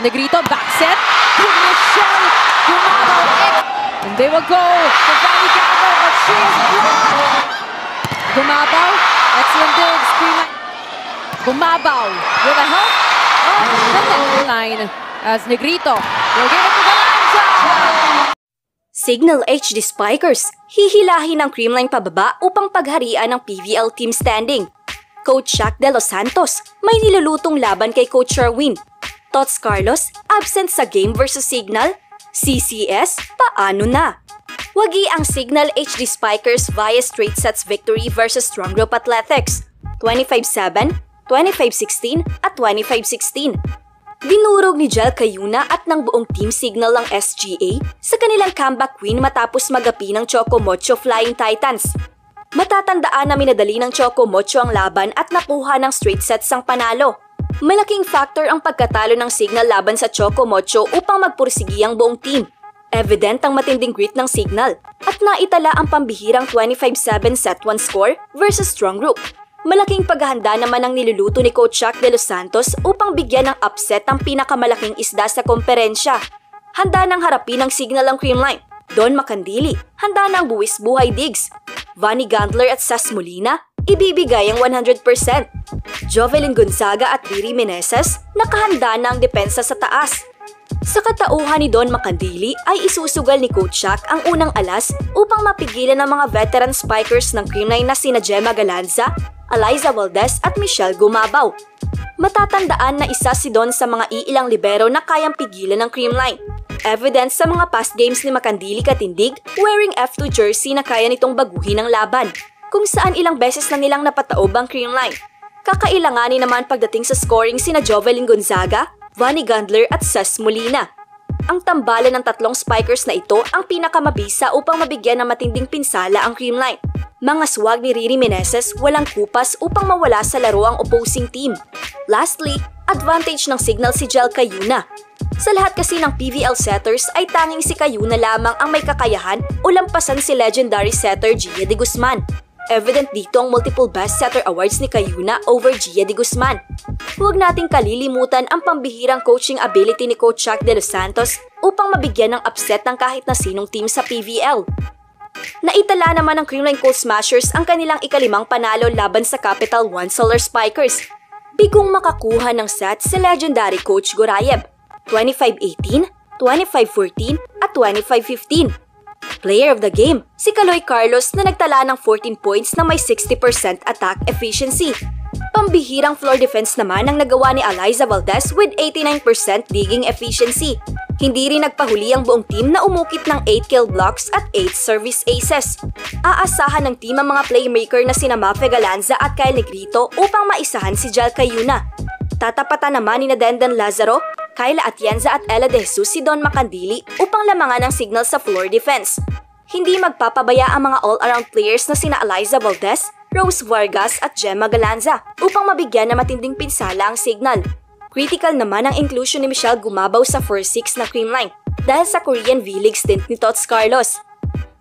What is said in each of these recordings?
Negrito, back set. To Michelle Gumabaw. And they will go to Vanny Gandler, but she is blocked. Gumabaw, excellent dig. Gumabaw with a help of the net line as Negrito will give it to Galanza. Signal HD Spikers, hihilahin ang Creamline pababa upang pagharian ng PVL team standing. Coach Shaq De Los Santos, may nilulutong laban kay Coach Sherwin. Tots Carlos, absent sa game versus Signal. CCS, paano na? Wagi ang Signal HD Spikers via straight sets victory versus Strong Group Athletics, 25-7, 25-16 at 25-16. Dinurog ni Jel Cayuna at ng buong Team Signal ang SGA sa kanilang comeback win matapos magapi ng Choco Mocho Flying Titans. Matatandaan na minadali ng Choco Mocho ang laban at nakuha ng straight sets ang panalo. Malaking factor ang pagkatalo ng Signal laban sa Choco Mocho upang magpursigi ang buong team. Evident ang matinding grit ng Signal at naitala ang pambihirang 25-7 set 1 score versus Strong Group. Malaking paghahanda naman ang niluluto ni Coach Shaq De Los Santos upang bigyan ng upset ang pinakamalaking isda sa komperensya. Handa nang harapin ng Signal ang Creamline. Don Macandili, handa nang buwis buhay digs. Vanny Gandler at Sas Molina, ibibigay ang 100%. Jovelyn Gonzaga at Riri Meneses, nakahanda na ang depensa sa taas. Sa katauhan ni Don Macandili ay isusugal ni Coach Shaq ang unang alas upang mapigilan ang mga veteran spikers ng Creamline na sina Gemma Galanza, Eliza Valdez at Michelle Gumabaw. Matatandaan na isa si Don sa mga iilang libero na kayang pigilan ng Creamline. Evidence sa mga past games ni Macandili katindig wearing F2 jersey na kaya nitong baguhin ang laban, kung saan ilang beses na nilang napataob ang Creamline. Kakailanganin naman pagdating sa scoring sina Jovelyn Gonzaga, Vanny Gandler at Sas Molina. Ang tambalan ng tatlong spikers na ito ang pinakamabisa upang mabigyan ng matinding pinsala ang Creamline. Mga swag ni Riri Meneses walang kupas upang mawala sa laro ang opposing team. Lastly, advantage ng Signal si Jel Cayuna. Sa lahat kasi ng PVL setters ay tanging si Cayuna lamang ang may kakayahan o lampasan si legendary setter Gia de Guzman. Evident dito ang multiple best setter awards ni Cayuna over Gia de Guzman. Huwag nating kalilimutan ang pambihirang coaching ability ni Coach Shaq De Los Santos upang mabigyan ng upset ng kahit na sinong team sa PVL. Naitala naman ng Creamline Cold Smashers ang kanilang ikalimang panalo laban sa Capital One Solar Spikers. Bigong makakuha ng set si legendary Coach Gorayev, 25-18, 25-14 at 25-15. Player of the game, si Kaloy Carlos na nagtala ng 14 points na may 60% attack efficiency. Pambihirang floor defense naman ang nagawa ni Eliza Valdez with 89% digging efficiency. Hindi rin nagpahuli ang buong team na umukit ng 8 kill blocks at 8 service aces. Aasahan ng team ang mga playmaker na sina Mafe Galanza at Kyle Negrito upang maisahan si Jel Cayuna. Tatapatan naman ni Dendan Lazaro, Kyla Atienza at Ella De Jesus si Don Macandili upang lamangan ang Signal sa floor defense. Hindi magpapabaya ang mga all-around players na sina Eliza Valdez, Rose Vargas at Gemma Galanza upang mabigyan na matinding pinsala ang Signal. Critical naman ang inclusion ni Michelle Gumabaw sa first 6 na Creamline dahil sa Korean V-League stint ni Tots Carlos.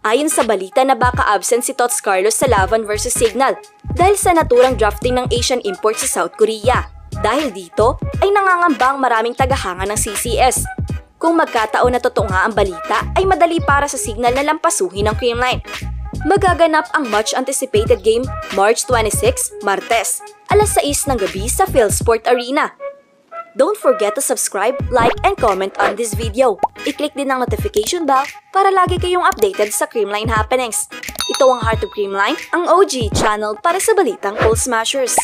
Ayon sa balita na baka absent si Tots Carlos sa laban versus Signal dahil sa naturang drafting ng Asian import sa South Korea. Dahil dito ay nangangambang maraming tagahanga ng CCS. Kung magkataon na totoo nga ang balita ay madali para sa Signal na lampasuhin ang Creamline. Magaganap ang much-anticipated game March 26, Martes, alas 6 ng gabi sa PhilSport Arena. Don't forget to subscribe, like, and comment on this video. I-click din ang notification bell para lagi kayong updated sa Creamline happenings. Ito ang Heart of Creamline, ang OG channel para sa balitang Cold Smashers.